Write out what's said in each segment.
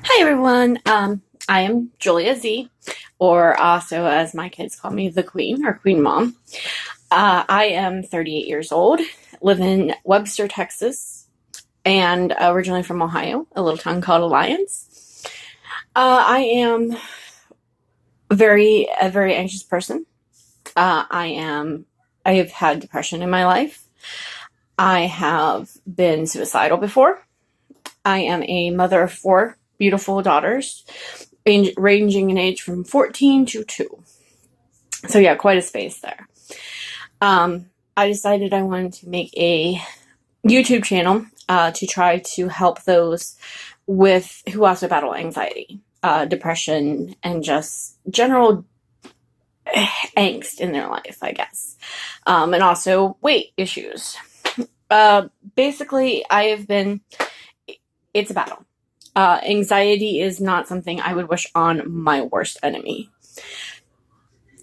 Hi everyone. I am Julia Z, or also as my kids call me, the Queen or Queen Mom. I am 38 years old, live in Webster, Texas, and originally from Ohio, a little town called Alliance. I am a very anxious person. I have had depression in my life. I have been suicidal before. I am a mother of four beautiful daughters, ranging in age from 14 to 2. So yeah, quite a space there. I decided I wanted to make a YouTube channel to try to help those who also battle anxiety, depression, and just general angst in their life, I guess. And also weight issues. Basically, it's a battle. Anxiety is not something I would wish on my worst enemy.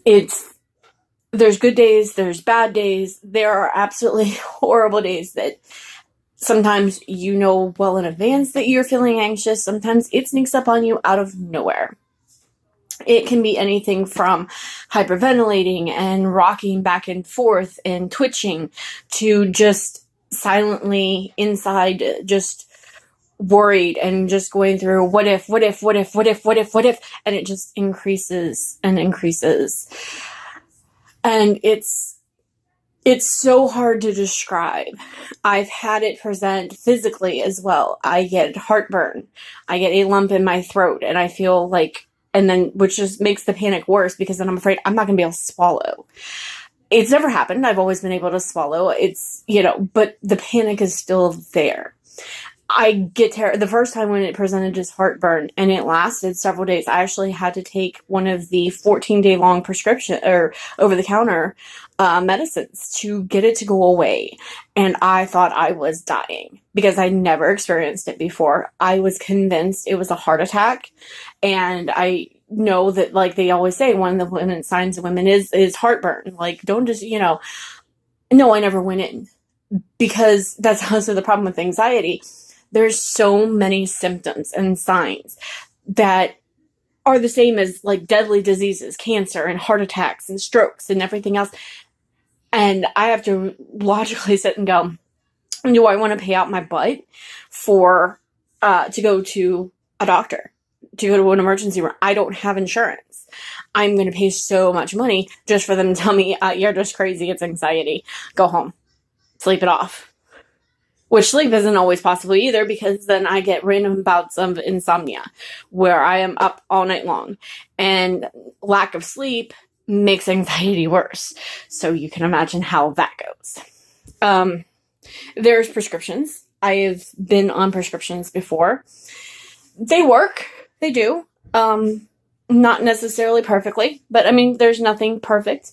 There's good days, there's bad days, there are absolutely horrible days that sometimes you know well in advance that you're feeling anxious, sometimes it sneaks up on you out of nowhere. It can be anything from hyperventilating and rocking back and forth and twitching to just silently inside just worried and just going through what if, and it just increases and increases. And it's so hard to describe. I've had it present physically as well. I get heartburn. I get a lump in my throat and I feel like, and then, which just makes the panic worse because then I'm afraid I'm not going to be able to swallow. It's never happened. I've always been able to swallow. But the panic is still there. I get the first time when it presented as heartburn and it lasted several days, I actually had to take one of the 14-day long prescription or over-the-counter medicines to get it to go away. And I thought I was dying because I never experienced it before. I was convinced it was a heart attack. And I know that, like they always say, one of the signs of women is heartburn. Like, don't just, no, I never went in because that's also the problem with anxiety. There's so many symptoms and signs that are the same as like deadly diseases, cancer and heart attacks and strokes and everything else. And I have to logically sit and go, do I want to pay out my butt for, to go to a doctor, to go to an emergency room? I don't have insurance. I'm going to pay so much money just for them to tell me, you're just crazy. It's anxiety. Go home, sleep it off. Which sleep isn't always possible either because then I get random bouts of insomnia where I am up all night long. And lack of sleep makes anxiety worse. So you can imagine how that goes. There's prescriptions. I have been on prescriptions before. They work. They do. Not necessarily perfectly, but I mean, there's nothing perfect.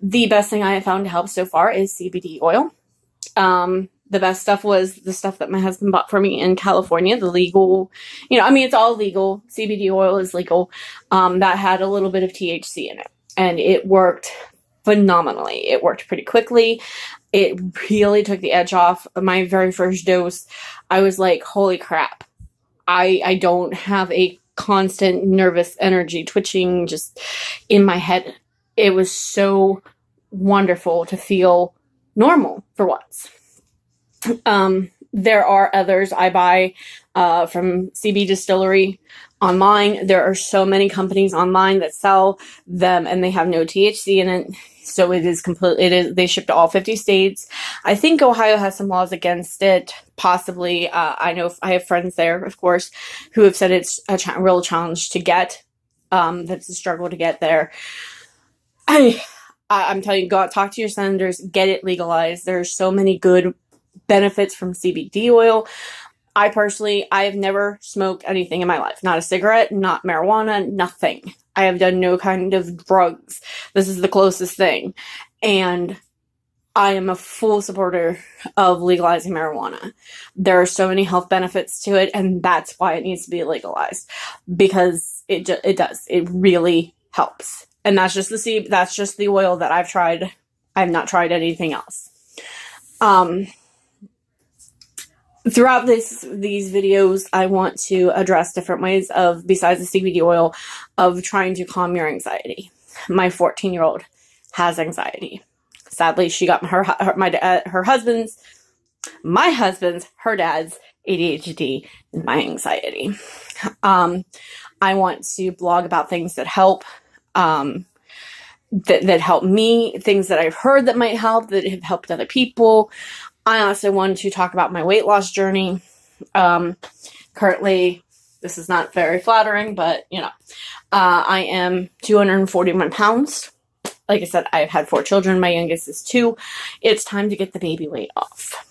The best thing I have found to help so far is CBD oil. The best stuff was the stuff that my husband bought for me in California, the legal, it's all legal. CBD oil is legal. That had a little bit of THC in it and it worked phenomenally. It worked pretty quickly. It really took the edge off. My very first dose, I was like, holy crap. I don't have a constant nervous energy twitching just in my head. It was so wonderful to feel normal for once. There are others I buy from CB Distillery online. There are so many companies online that sell them and they have no THC in it. So they ship to all 50 states. I think Ohio has some laws against it, possibly. I know I have friends there, of course, who have said it's a real challenge to get. That's a struggle to get there. I'm telling you, go out, talk to your senators, get it legalized. There's so many good benefits from CBD oil. I have never smoked anything in my life. Not a cigarette, not marijuana, nothing. I have done no kind of drugs. This is the closest thing. And I am a full supporter of legalizing marijuana. There are so many health benefits to it, and that's why it needs to be legalized. Because it does. It really helps. And that's just the oil that I've tried. I've not tried anything else. Throughout these videos, I want to address different ways of, besides the CBD oil, of trying to calm your anxiety. My 14-year-old has anxiety. Sadly, she got her husband's, her dad's ADHD and my anxiety. I want to blog about things that help, that help me, things that I've heard that might help, that have helped other people. I also wanted to talk about my weight loss journey. Currently, this is not very flattering, but I am 241 pounds. Like I said, I've had 4 children. My youngest is 2. It's time to get the baby weight off.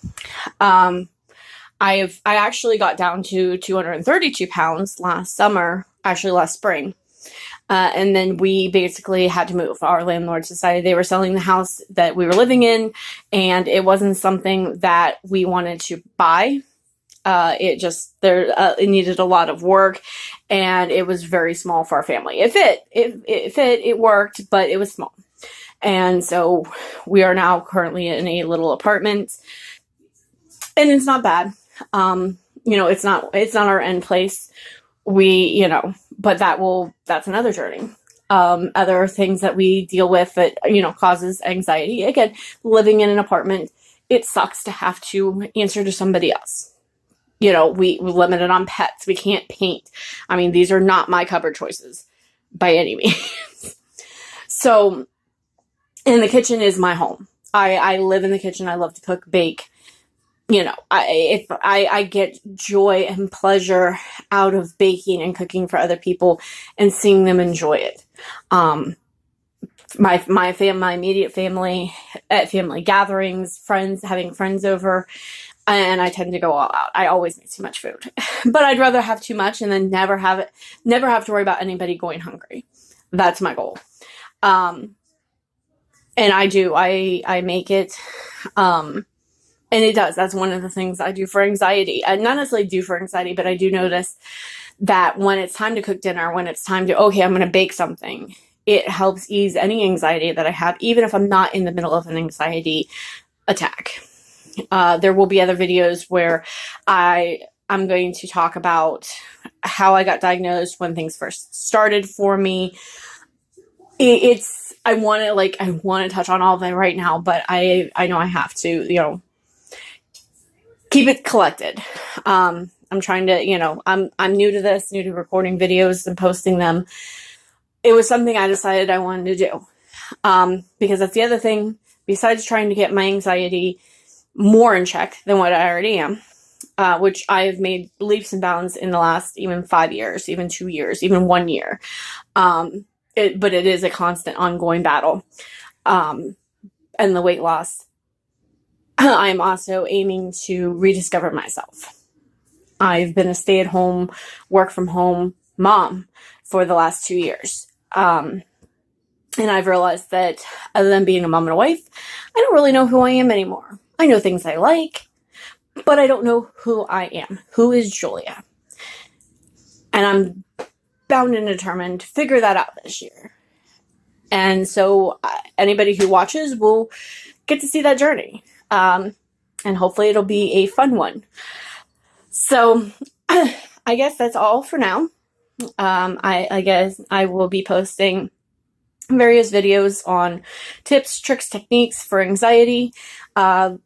I actually got down to 232 pounds last spring. And then we basically had to move. Our landlord decided they were selling the house that we were living in, and it wasn't something that we wanted to buy. It needed a lot of work, and it was very small for our family. It worked, but it was small. And so we are now currently in a little apartment, and it's not bad. It's not our end place. But that's another journey. Other things that we deal with that, causes anxiety. Again, living in an apartment, it sucks to have to answer to somebody else. We're limited on pets. We can't paint. I mean, these are not my cupboard choices by any means. So, and the kitchen is my home. I live in the kitchen. I love to cook, bake. I get joy and pleasure out of baking and cooking for other people and seeing them enjoy it. My immediate family, at family gatherings, having friends over, and I tend to go all out. I always make too much food, but I'd rather have too much and then never have to worry about anybody going hungry. That's my goal. And I make it, and it does. That's one of the things I do for anxiety. I not necessarily do for anxiety, but I do notice that when it's time to cook dinner, when it's time to, I'm going to bake something, it helps ease any anxiety that I have, even if I'm not in the middle of an anxiety attack. There will be other videos where I'm going to talk about how I got diagnosed, when things first started for me. I want to touch on all of that right now, but I know I have to, keep it collected. I'm trying to, I'm new to this, new to recording videos and posting them. It was something I decided I wanted to do. Because that's the other thing, besides trying to get my anxiety more in check than what I already am, which I have made leaps and bounds in the last even 5 years, even 2 years, even 1 year. But it is a constant ongoing battle. And the weight loss, I'm also aiming to rediscover myself. I've been a stay-at-home, work-from-home mom for the last 2 years. And I've realized that other than being a mom and a wife, I don't really know who I am anymore. I know things I like, but I don't know who I am. Who is Julia? And I'm bound and determined to figure that out this year. And so anybody who watches will get to see that journey. And hopefully it'll be a fun one. So I guess that's all for now. I guess I will be posting various videos on tips, tricks, techniques for anxiety. I'll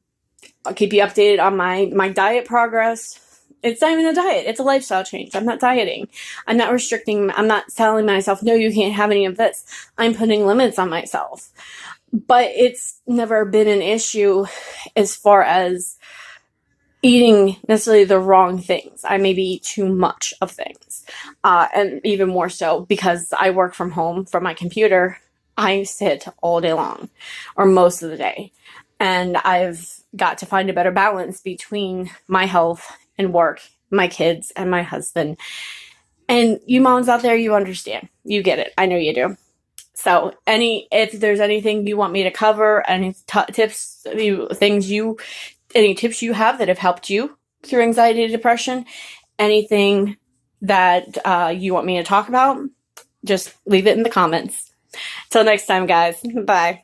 keep you updated on my diet progress. It's not even a diet. It's a lifestyle change. I'm not dieting. I'm not restricting. I'm not telling myself, no, you can't have any of this. I'm putting limits on myself. But it's never been an issue as far as eating necessarily the wrong things. I maybe eat too much of things. And even more so because I work from home from my computer. I sit all day long or most of the day. And I've got to find a better balance between my health and work, my kids and my husband. And you moms out there, you understand. You get it. I know you do. So if there's anything you want me to cover, any tips, any tips you have that have helped you through anxiety and depression, anything that you want me to talk about, just leave it in the comments. Till next time, guys. Bye.